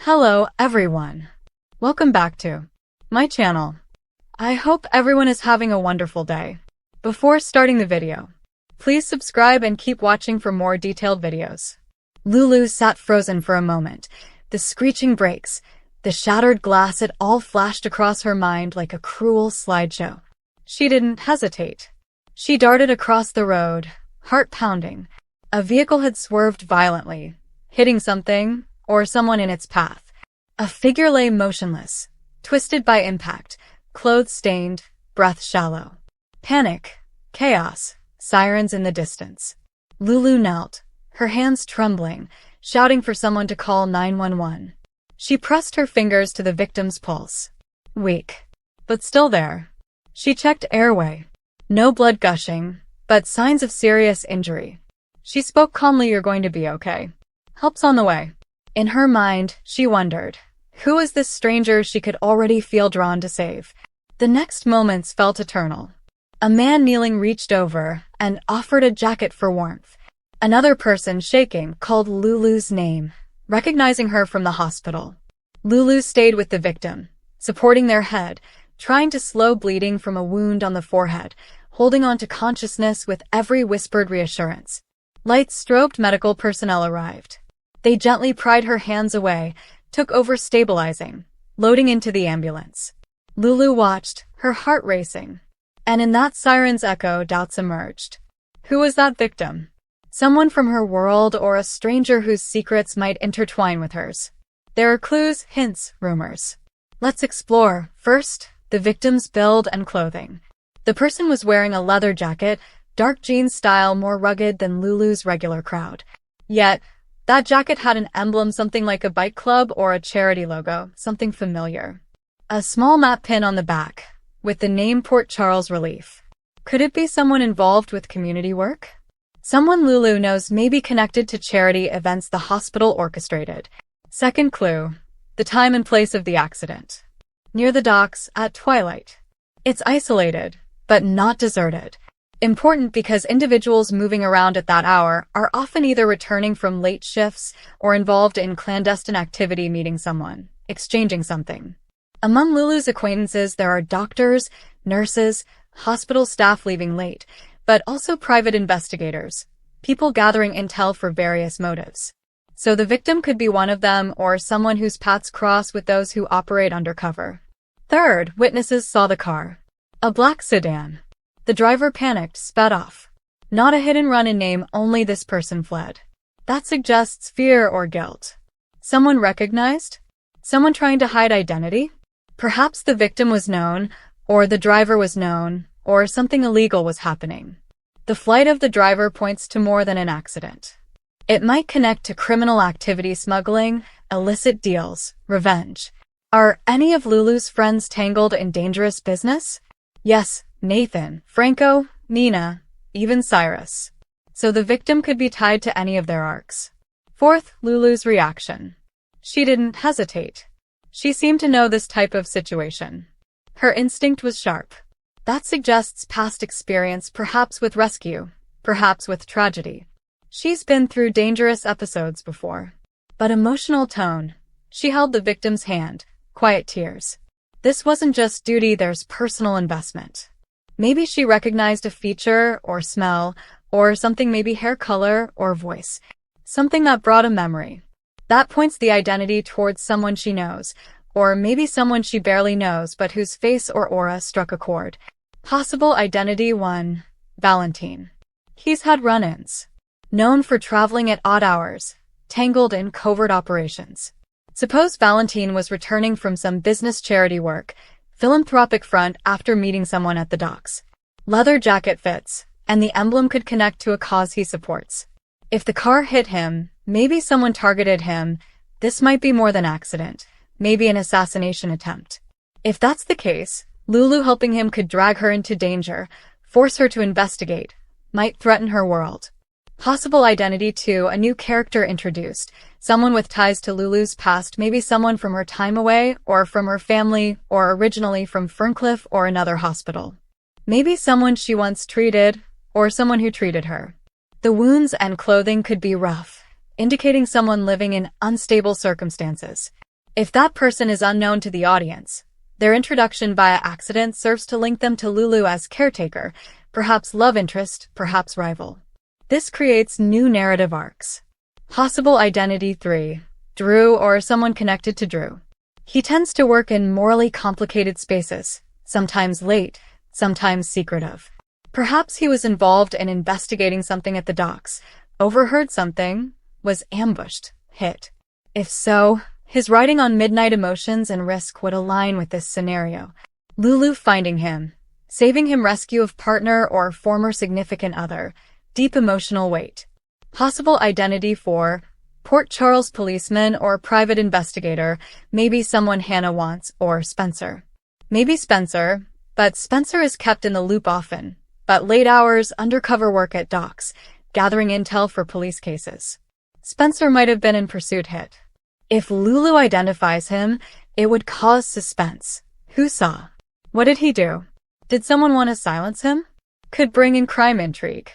Hello everyone. Welcome back to my channel. I hope everyone is having a wonderful day. Before starting the video, please subscribe and keep watching for more detailed videos. Lulu sat frozen for a moment. The screeching brakes, the shattered glass, it all flashed across her mind like a cruel slideshow. She didn't hesitate. She darted across the road, heart pounding. A vehicle had swerved violently, hitting something or someone in its path. A figure lay motionless, twisted by impact, clothes stained, breath shallow. Panic, chaos, sirens in the distance. Lulu knelt, her hands trembling, shouting for someone to call 911. She pressed her fingers to the victim's pulse. Weak, but still there. She checked airway. No blood gushing, but signs of serious injury. She spoke calmly, "You're going to be okay. Help's on the way." In her mind, she wondered, who was this stranger she could already feel drawn to save? The next moments felt eternal. A man kneeling reached over and offered a jacket for warmth. Another person, shaking, called Lulu's name, recognizing her from the hospital. Lulu stayed with the victim, supporting their head, trying to slow bleeding from a wound on the forehead, holding on to consciousness with every whispered reassurance. Lights strobed, medical personnel arrived. They gently pried her hands away, took over stabilizing, loading into the ambulance. Lulu watched, her heart racing. And in that siren's echo, doubts emerged. Who was that victim? Someone from her world or a stranger whose secrets might intertwine with hers? There are clues, hints, rumors. Let's explore. First, the victim's build and clothing. The person was wearing a leather jacket, dark jeans style, more rugged than Lulu's regular crowd. Yet, that jacket had an emblem, something like a bike club or a charity logo, something familiar. A small map pin on the back, with the name Port Charles Relief. Could it be someone involved with community work? Someone Lulu knows may be connected to charity events the hospital orchestrated. Second clue, the time and place of the accident. Near the docks, at twilight. It's isolated, but not deserted. Important because individuals moving around at that hour are often either returning from late shifts or involved in clandestine activity, meeting someone, exchanging something. Among Lulu's acquaintances, there are doctors, nurses, hospital staff leaving late, but also private investigators, people gathering intel for various motives. So the victim could be one of them or someone whose paths cross with those who operate undercover. Third, witnesses saw the car. A black sedan. The driver panicked, sped off. Not a hit and run in name, only this person fled. That suggests fear or guilt. Someone recognized? Someone trying to hide identity? Perhaps the victim was known, or the driver was known, or something illegal was happening. The flight of the driver points to more than an accident. It might connect to criminal activity, smuggling, illicit deals, revenge. Are any of Lulu's friends tangled in dangerous business? Yes, Nathan, Franco, Nina, even Cyrus. So the victim could be tied to any of their arcs. Fourth, Lulu's reaction. She didn't hesitate. She seemed to know this type of situation. Her instinct was sharp. That suggests past experience, perhaps with rescue, perhaps with tragedy. She's been through dangerous episodes before. But emotional tone. She held the victim's hand, quiet tears. This wasn't just duty, there's personal investment. Maybe she recognized a feature or smell or something, maybe hair color or voice. Something that brought a memory. That points the identity towards someone she knows, or maybe someone she barely knows but whose face or aura struck a chord. Possible identity 1. Valentine. He's had run-ins. Known for traveling at odd hours, tangled in covert operations. Suppose Valentine was returning from some business charity work, philanthropic front after meeting someone at the docks. Leather jacket fits, and the emblem could connect to a cause he supports. If the car hit him, maybe someone targeted him. This might be more than accident, maybe an assassination attempt. If that's the case, Lulu helping him could drag her into danger, force her to investigate, might threaten her world. Possible identity 2. A new character introduced. Someone with ties to Lulu's past, maybe someone from her time away, or from her family, or originally from Ferncliff or another hospital. Maybe someone she once treated, or someone who treated her. The wounds and clothing could be rough, indicating someone living in unstable circumstances. If that person is unknown to the audience, their introduction via accident serves to link them to Lulu as caretaker, perhaps love interest, perhaps rival. This creates new narrative arcs. Possible identity 3. Drew or someone connected to Drew. He tends to work in morally complicated spaces, sometimes late, sometimes secretive. Perhaps he was involved in investigating something at the docks, overheard something, was ambushed, hit. If so, his writing on midnight emotions and risk would align with this scenario. Lulu finding him, saving him, rescue of partner or former significant other, deep emotional weight. Possible identity 4. Port Charles policeman or private investigator, maybe someone Hannah wants, or Spencer. Maybe Spencer, but Spencer is kept in the loop often, but late hours, undercover work at docks, gathering intel for police cases. Spencer might have been in pursuit hit. If Lulu identifies him, it would cause suspense. Who saw? What did he do? Did someone want to silence him? Could bring in crime intrigue.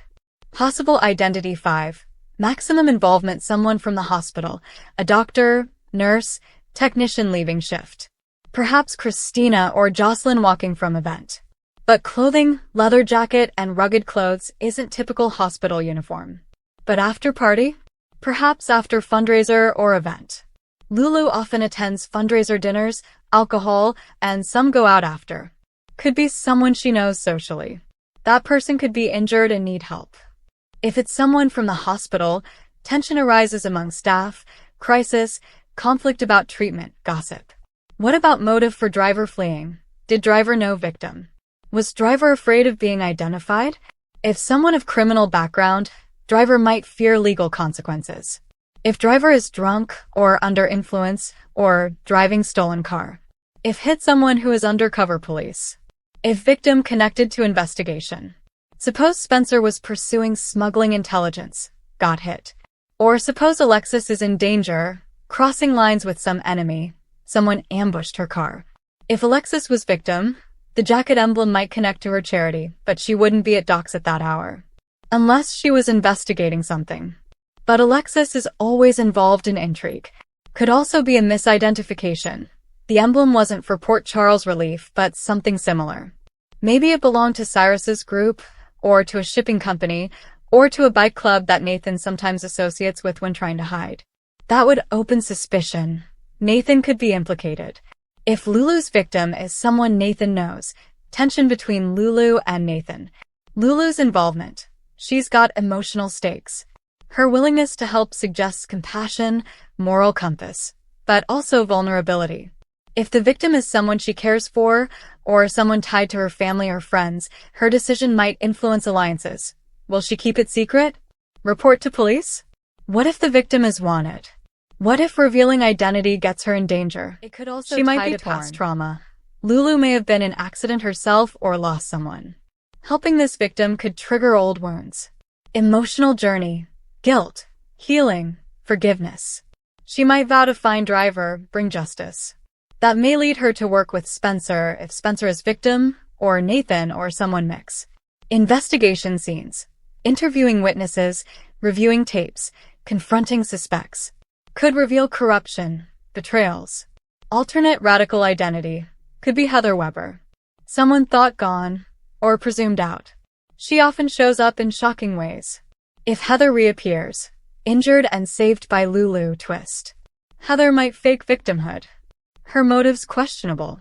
Possible identity 5. Maximum involvement, someone from the hospital, a doctor, nurse, technician leaving shift. Perhaps Christina or Jocelyn walking from event. But clothing, leather jacket, and rugged clothes isn't typical hospital uniform. But after party? Perhaps after fundraiser or event. Lulu often attends fundraiser dinners, alcohol, and some go out after. Could be someone she knows socially. That person could be injured and need help. If it's someone from the hospital, tension arises among staff, crisis, conflict about treatment, gossip. What about motive for driver fleeing? Did driver know victim? Was driver afraid of being identified? If someone of criminal background, driver might fear legal consequences. If driver is drunk or under influence or driving stolen car. If hit someone who is undercover police. If victim connected to investigation. Suppose Spencer was pursuing smuggling intelligence, got hit. Or suppose Alexis is in danger, crossing lines with some enemy, someone ambushed her car. If Alexis was victim, the jacket emblem might connect to her charity, but she wouldn't be at docks at that hour. Unless she was investigating something. But Alexis is always involved in intrigue. Could also be a misidentification. The emblem wasn't for Port Charles Relief, but something similar. Maybe it belonged to Cyrus's group, or to a shipping company, or to a bike club that Nathan sometimes associates with when trying to hide. That would open suspicion. Nathan could be implicated. If Lulu's victim is someone Nathan knows, tension between Lulu and Nathan. Lulu's involvement. She's got emotional stakes. Her willingness to help suggests compassion, moral compass, but also vulnerability. If the victim is someone she cares for, or someone tied to her family or friends, her decision might influence alliances. Will she keep it secret? Report to police? What if the victim is wanted? What if revealing identity gets her in danger? It could also tie to past trauma. Lulu may have been in an accident herself or lost someone. Helping this victim could trigger old wounds. Emotional journey. Guilt, healing, forgiveness. She might vow to find driver, bring justice. That may lead her to work with Spencer if Spencer is victim, or Nathan or someone mix. Investigation scenes. Interviewing witnesses, reviewing tapes, confronting suspects. Could reveal corruption, betrayals. Alternate radical identity. Could be Heather Weber. Someone thought gone, or presumed out. She often shows up in shocking ways. If Heather reappears, injured and saved by Lulu twist. Heather might fake victimhood. Her motives questionable.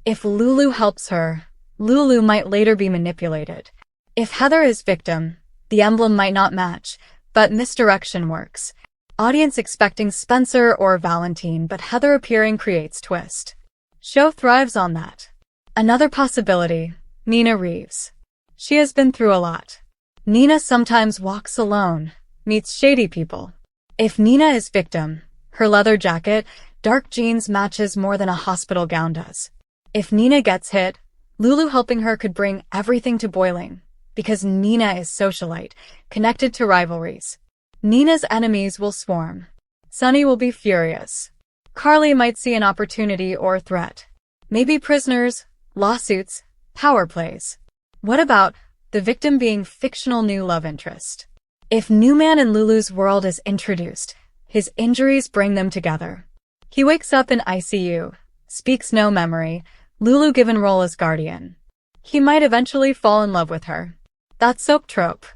If Lulu helps her, Lulu might later be manipulated. If Heather is victim, the emblem might not match, but misdirection works. Audience expecting Spencer or Valentine, but Heather appearing creates twist. Show thrives on that. Another possibility, Nina Reeves. She has been through a lot. Nina sometimes walks alone, meets shady people. If Nina is victim, her leather jacket, dark jeans matches more than a hospital gown does. If Nina gets hit, Lulu helping her could bring everything to boiling, because Nina is socialite, connected to rivalries. Nina's enemies will swarm. Sunny will be furious. Carly might see an opportunity or threat. Maybe prisoners, lawsuits, power plays. What about the victim being fictional new love interest? If new man in Lulu's world is introduced, his injuries bring them together. He wakes up in ICU, speaks no memory, Lulu given role as guardian. He might eventually fall in love with her. That's soap trope.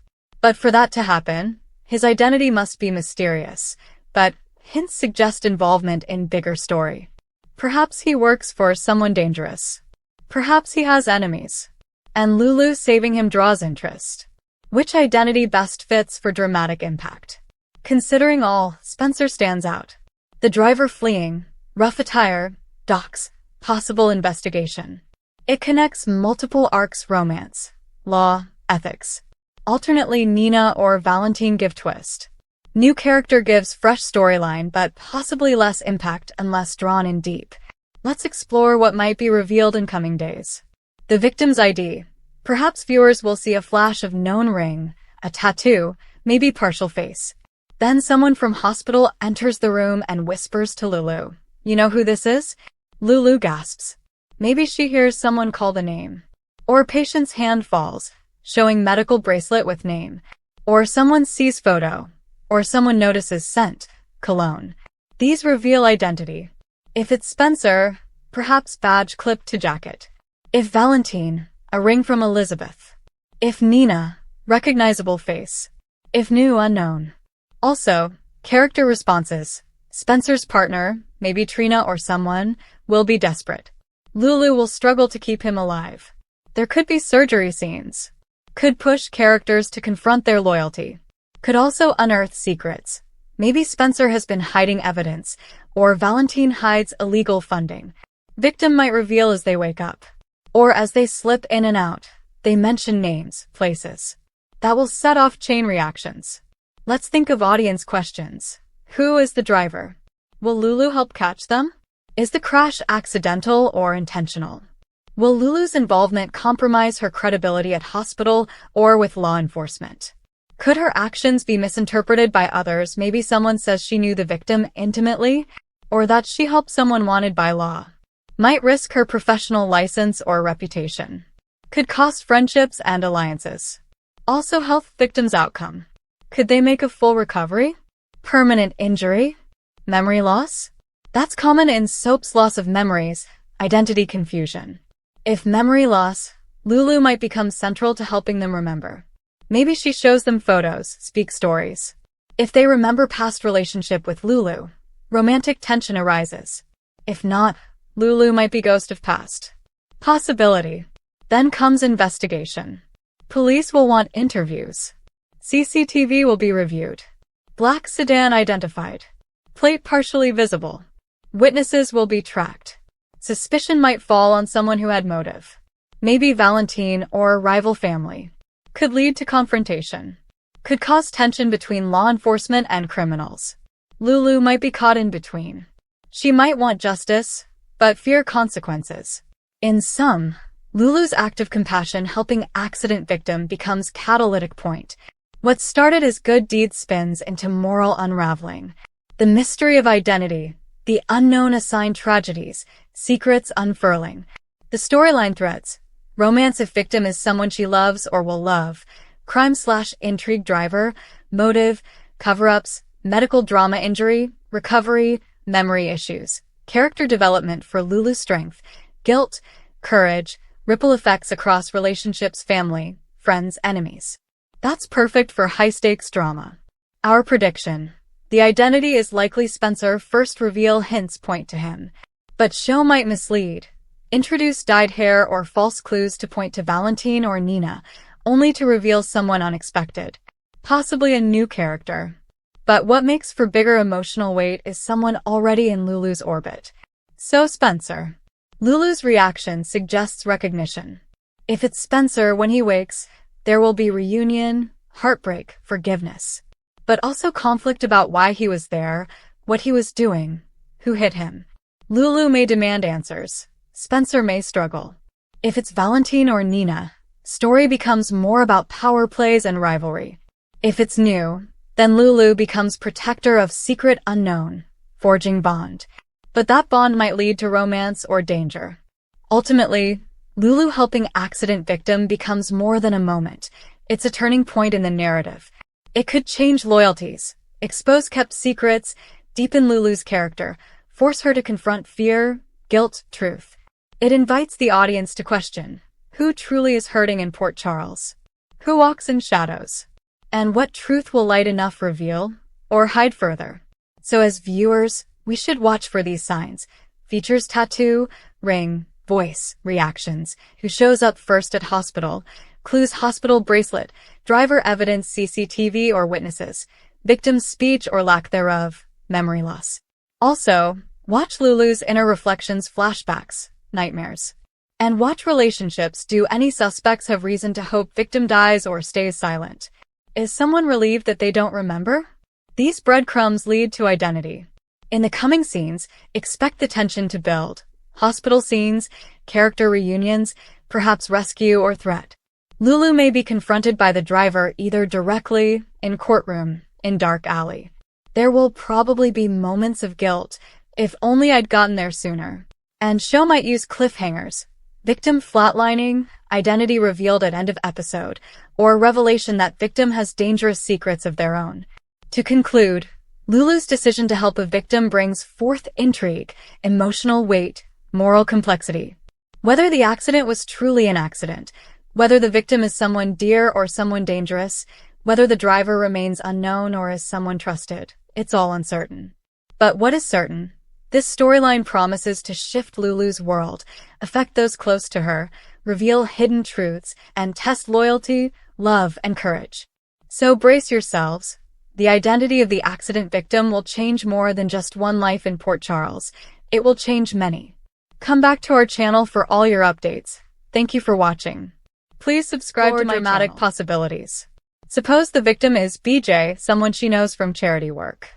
But for that to happen, his identity must be mysterious, but hints suggest involvement in bigger story. Perhaps he works for someone dangerous. Perhaps he has enemies. And Lulu saving him draws interest. Which identity best fits for dramatic impact? Considering all, Spencer stands out. The driver fleeing, rough attire, docs, possible investigation. It connects multiple arcs: romance, law, ethics. Alternately Nina or Valentine give twist. New character gives fresh storyline but possibly less impact unless drawn in deep. Let's explore what might be revealed in coming days. The victim's ID. Perhaps viewers will see a flash of known ring, a tattoo, maybe partial face. Then someone from hospital enters the room and whispers to Lulu. You know who this is? Lulu gasps. Maybe she hears someone call the name. Or patient's hand falls, showing medical bracelet with name. Or someone sees photo. Or someone notices scent, cologne. These reveal identity. If it's Spencer, perhaps badge clipped to jacket. If Valentine, a ring from Elizabeth. If Nina, recognizable face. If new, unknown. Also, character responses. Spencer's partner, maybe Trina or someone, will be desperate. Lulu will struggle to keep him alive. There could be surgery scenes. Could push characters to confront their loyalty. Could also unearth secrets. Maybe Spencer has been hiding evidence, or Valentine hides illegal funding. Victim might reveal as they wake up. Or as they slip in and out, they mention names, places. That will set off chain reactions. Let's think of audience questions. Who is the driver? Will Lulu help catch them? Is the crash accidental or intentional? Will Lulu's involvement compromise her credibility at hospital or with law enforcement? Could her actions be misinterpreted by others? Maybe someone says she knew the victim intimately, or that she helped someone wanted by law. Might risk her professional license or reputation. Could cost friendships and alliances. Also health victims' outcome. Could they make a full recovery? Permanent injury? Memory loss? That's common in soaps: loss of memories, identity confusion. If memory loss, Lulu might become central to helping them remember. Maybe she shows them photos, speaks stories. If they remember past relationship with Lulu, romantic tension arises. If not, Lulu might be ghost of past. Possibility. Then comes investigation. Police will want interviews. CCTV will be reviewed. Black sedan identified. Plate partially visible. Witnesses will be tracked. Suspicion might fall on someone who had motive. Maybe Valentine or a rival family. Could lead to confrontation. Could cause tension between law enforcement and criminals. Lulu might be caught in between. She might want justice, but fear consequences. In sum, Lulu's act of compassion helping accident victim becomes catalytic point. What started as good deed spins into moral unraveling. The mystery of identity, the unknown assigned tragedies, secrets unfurling. The storyline threads. Romance if victim is someone she loves or will love. Crime/intrigue driver. Motive, cover-ups, medical drama, injury, recovery, memory issues. Character development for Lulu's strength, guilt, courage, ripple effects across relationships, family, friends, enemies. That's perfect for high-stakes drama. Our prediction. The identity is likely Spencer. First reveal hints point to him. But show might mislead. Introduce dyed hair or false clues to point to Valentine or Nina, only to reveal someone unexpected. Possibly a new character. But what makes for bigger emotional weight is someone already in Lulu's orbit. So Spencer. Lulu's reaction suggests recognition. If it's Spencer when he wakes, there will be reunion, heartbreak, forgiveness. But also conflict about why he was there, what he was doing, who hit him. Lulu may demand answers. Spencer may struggle. If it's Valentine or Nina, story becomes more about power plays and rivalry. If it's new, then Lulu becomes protector of secret unknown, forging bond. But that bond might lead to romance or danger. Ultimately, Lulu helping accident victim becomes more than a moment. It's a turning point in the narrative. It could change loyalties, expose kept secrets, deepen Lulu's character, force her to confront fear, guilt, truth. It invites the audience to question, who truly is hurting in Port Charles? Who walks in shadows? And what truth will light enough reveal, or hide further? So as viewers, we should watch for these signs. Features tattoo, ring, voice, reactions, who shows up first at hospital, clues hospital bracelet, driver evidence CCTV or witnesses, victim's speech or lack thereof, memory loss. Also, watch Lulu's inner reflections flashbacks, nightmares. And watch relationships. Do any suspects have reason to hope victim dies or stays silent? Is someone relieved that they don't remember? These breadcrumbs lead to identity. In the coming scenes, expect the tension to build. Hospital scenes, character reunions, perhaps rescue or threat. Lulu may be confronted by the driver either directly, in courtroom, in dark alley. There will probably be moments of guilt, if only I'd gotten there sooner. And show might use cliffhangers. Victim flatlining, identity revealed at end of episode, or revelation that victim has dangerous secrets of their own. To conclude, Lulu's decision to help a victim brings forth intrigue, emotional weight, moral complexity. Whether the accident was truly an accident, whether the victim is someone dear or someone dangerous, whether the driver remains unknown or is someone trusted, it's all uncertain. But what is certain? This storyline promises to shift Lulu's world, affect those close to her, reveal hidden truths, and test loyalty, love, and courage. So brace yourselves. The identity of the accident victim will change more than just one life in Port Charles. It will change many. Come back to our channel for all your updates. Thank you for watching. Please subscribe to my dramatic possibilities. Suppose the victim is BJ, someone she knows from charity work.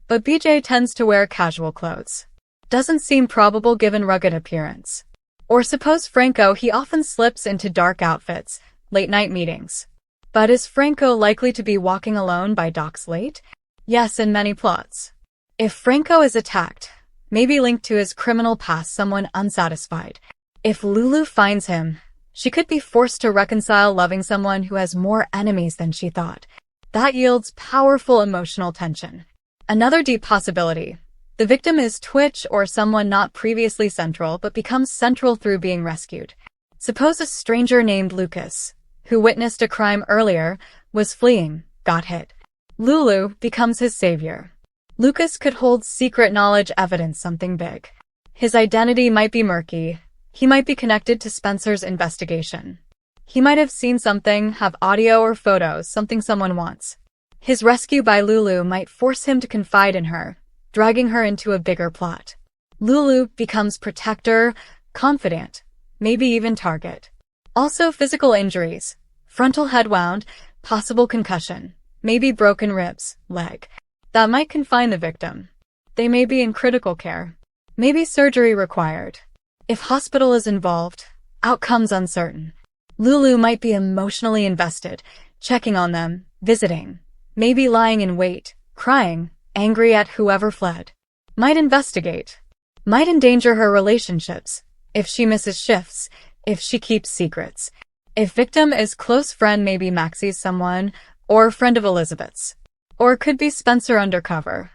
But BJ tends to wear casual clothes. Doesn't seem probable given rugged appearance. Or suppose Franco, he often slips into dark outfits, late-night meetings. But is Franco likely to be walking alone by docks late? Yes, in many plots. If Franco is attacked, maybe linked to his criminal past, someone unsatisfied. If Lulu finds him, she could be forced to reconcile loving someone who has more enemies than she thought. That yields powerful emotional tension. Another deep possibility. The victim is Twitch or someone not previously central but becomes central through being rescued. Suppose a stranger named Lucas, who witnessed a crime earlier, was fleeing, got hit. Lulu becomes his savior. Lucas could hold secret knowledge evidence, something big. His identity might be murky. He might be connected to Spencer's investigation. He might have seen something, have audio or photos, something someone wants. His rescue by Lulu might force him to confide in her, dragging her into a bigger plot. Lulu becomes protector, confidant, maybe even target. Also physical injuries, frontal head wound, possible concussion, maybe broken ribs, leg. That might confine the victim. They may be in critical care. Maybe surgery required. If hospital is involved, outcomes uncertain. Lulu might be emotionally invested, checking on them, visiting. Maybe lying in wait, crying, angry at whoever fled. Might investigate. Might endanger her relationships, if she misses shifts, if she keeps secrets. If victim is close friend, maybe Maxie's someone, or friend of Elizabeth's. Or could be Spencer undercover.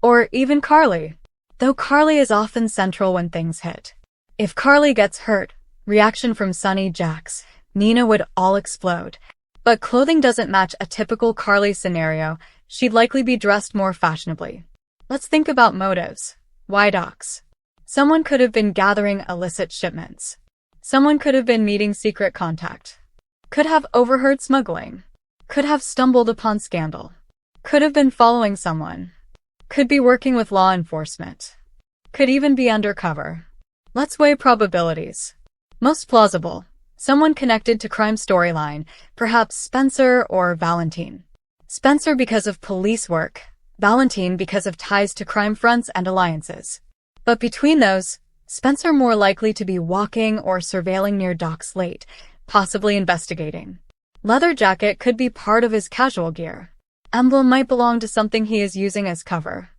Or even Carly. Though Carly is often central when things hit. If Carly gets hurt, reaction from Sunny, Jax, Nina would all explode. But clothing doesn't match a typical Carly scenario. She'd likely be dressed more fashionably. Let's think about motives. Why docks? Someone could have been gathering illicit shipments. Someone could have been meeting secret contact. Could have overheard smuggling. Could have stumbled upon scandal. Could have been following someone. Could be working with law enforcement. Could even be undercover. Let's weigh probabilities. Most plausible. Someone connected to crime storyline, perhaps Spencer or Valentine. Spencer because of police work, Valentine because of ties to crime fronts and alliances. But between those, Spencer more likely to be walking or surveilling near docks late, possibly investigating. Leather jacket could be part of his casual gear. Emblem might belong to something he is using as cover.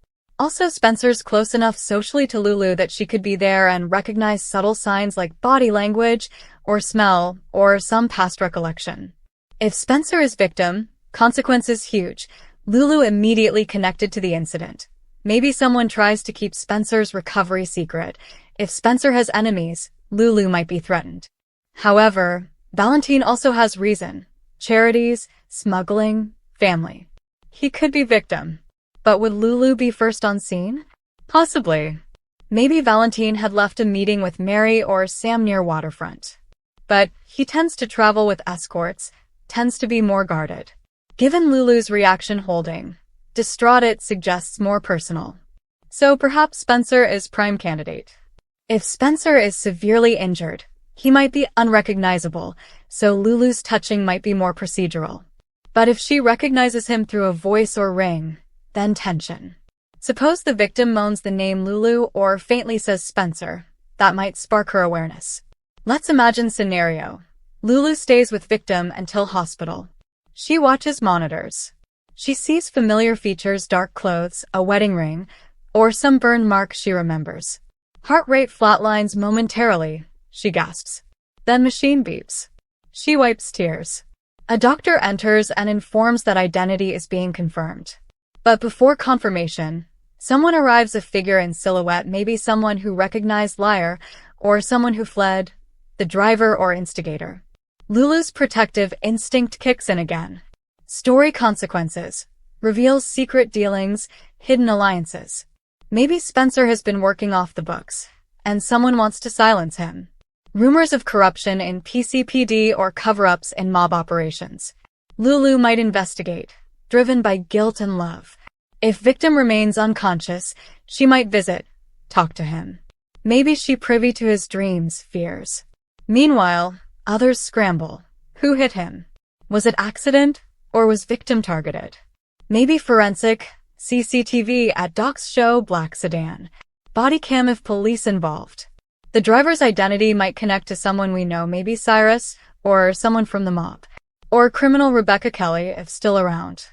Also, Spencer's close enough socially to Lulu that she could be there and recognize subtle signs like body language, or smell, or some past recollection. If Spencer is victim, consequences huge. Lulu immediately connected to the incident. Maybe someone tries to keep Spencer's recovery secret. If Spencer has enemies, Lulu might be threatened. However, Valentine also has reason. Charities, smuggling, family. He could be victim. But would Lulu be first on scene? Possibly. Maybe Valentine had left a meeting with Mary or Sam near waterfront. But he tends to travel with escorts, tends to be more guarded. Given Lulu's reaction holding, distraught, it suggests more personal. So perhaps Spencer is prime candidate. If Spencer is severely injured, he might be unrecognizable, so Lulu's touching might be more procedural. But if she recognizes him through a voice or ring, then tension. Suppose the victim moans the name Lulu or faintly says Spencer. That might spark her awareness. Let's imagine scenario. Lulu stays with victim until hospital. She watches monitors. She sees familiar features, dark clothes, a wedding ring, or some burn mark she remembers. Heart rate flatlines momentarily, she gasps. Then machine beeps. She wipes tears. A doctor enters and informs that identity is being confirmed. But before confirmation, someone arrives, a figure in silhouette, maybe someone who recognized Liar, or someone who fled, the driver or instigator. Lulu's protective instinct kicks in again. Story consequences. Reveals secret dealings, hidden alliances. Maybe Spencer has been working off the books, and someone wants to silence him. Rumors of corruption in PCPD or cover-ups in mob operations. Lulu might investigate, driven by guilt and love. If victim remains unconscious, she might visit, talk to him. Maybe she privy to his dreams, fears. Meanwhile, others scramble. Who hit him? Was it accident, or was victim targeted? Maybe forensic, CCTV at Doc's show black sedan. Body cam if police involved. The driver's identity might connect to someone we know, maybe Cyrus, or someone from the mob. Or criminal Rebecca Kelly if still around.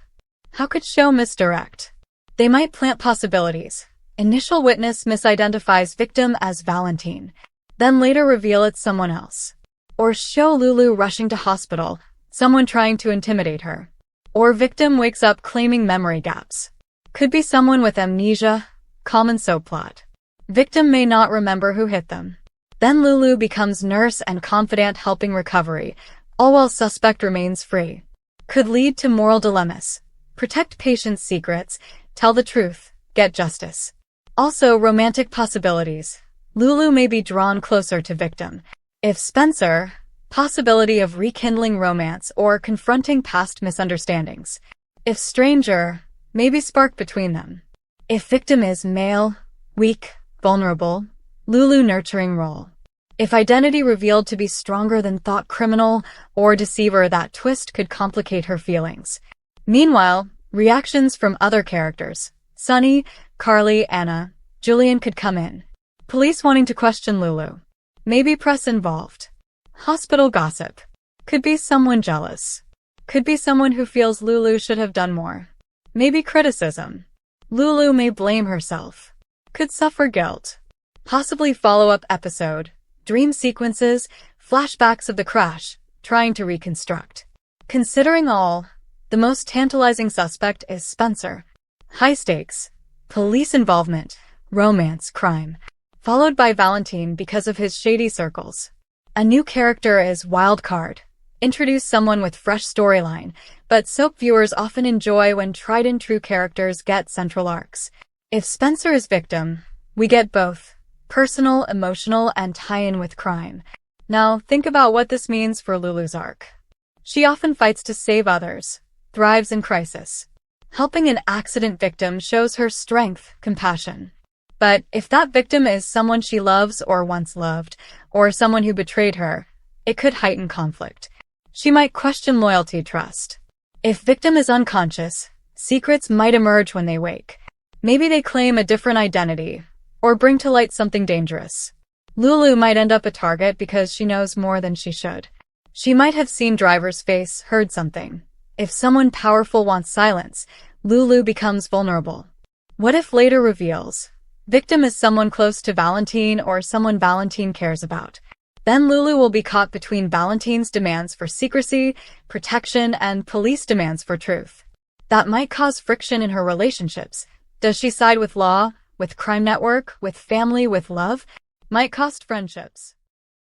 How could show misdirect? They might plant possibilities. Initial witness misidentifies victim as Valentine, then later reveal it's someone else. Or show Lulu rushing to hospital, someone trying to intimidate her. Or victim wakes up claiming memory gaps. Could be someone with amnesia, common soap plot. Victim may not remember who hit them. Then Lulu becomes nurse and confidant, helping recovery, all while suspect remains free. Could lead to moral dilemmas. Protect patients' secrets, tell the truth, get justice. Also romantic possibilities. Lulu may be drawn closer to victim. If Spencer, possibility of rekindling romance or confronting past misunderstandings. If stranger, maybe spark between them. If victim is male, weak, vulnerable, Lulu nurturing role. If identity revealed to be stronger than thought, criminal or deceiver, that twist could complicate her feelings. Meanwhile, reactions from other characters. Sunny, Carly, Anna, Julian could come in. Police wanting to question Lulu. Maybe press involved. Hospital gossip. Could be someone jealous. Could be someone who feels Lulu should have done more. Maybe criticism. Lulu may blame herself. Could suffer guilt. Possibly follow-up episode. Dream sequences, flashbacks of the crash, trying to reconstruct. Considering all, the most tantalizing suspect is Spencer. High stakes. Police involvement. Romance, crime. Followed by Valentine because of his shady circles. A new character is wild card. Introduce someone with fresh storyline, but soap viewers often enjoy when tried and true characters get central arcs. If Spencer is victim, we get both. Personal, emotional, and tie-in with crime. Now, think about what this means for Lulu's arc. She often fights to save others, thrives in crisis. Helping an accident victim shows her strength, compassion. But if that victim is someone she loves or once loved, or someone who betrayed her, it could heighten conflict. She might question loyalty, trust. If victim is unconscious, secrets might emerge when they wake. Maybe they claim a different identity, or bring to light something dangerous. Lulu might end up a target because she knows more than she should. She might have seen driver's face, heard something. If someone powerful wants silence, Lulu becomes vulnerable. What if later reveals? Victim is someone close to Valentine or someone Valentine cares about. Then Lulu will be caught between Valentine's demands for secrecy, protection, and police demands for truth. That might cause friction in her relationships, Does she side with law, with crime network, with family, with love? Might cost friendships.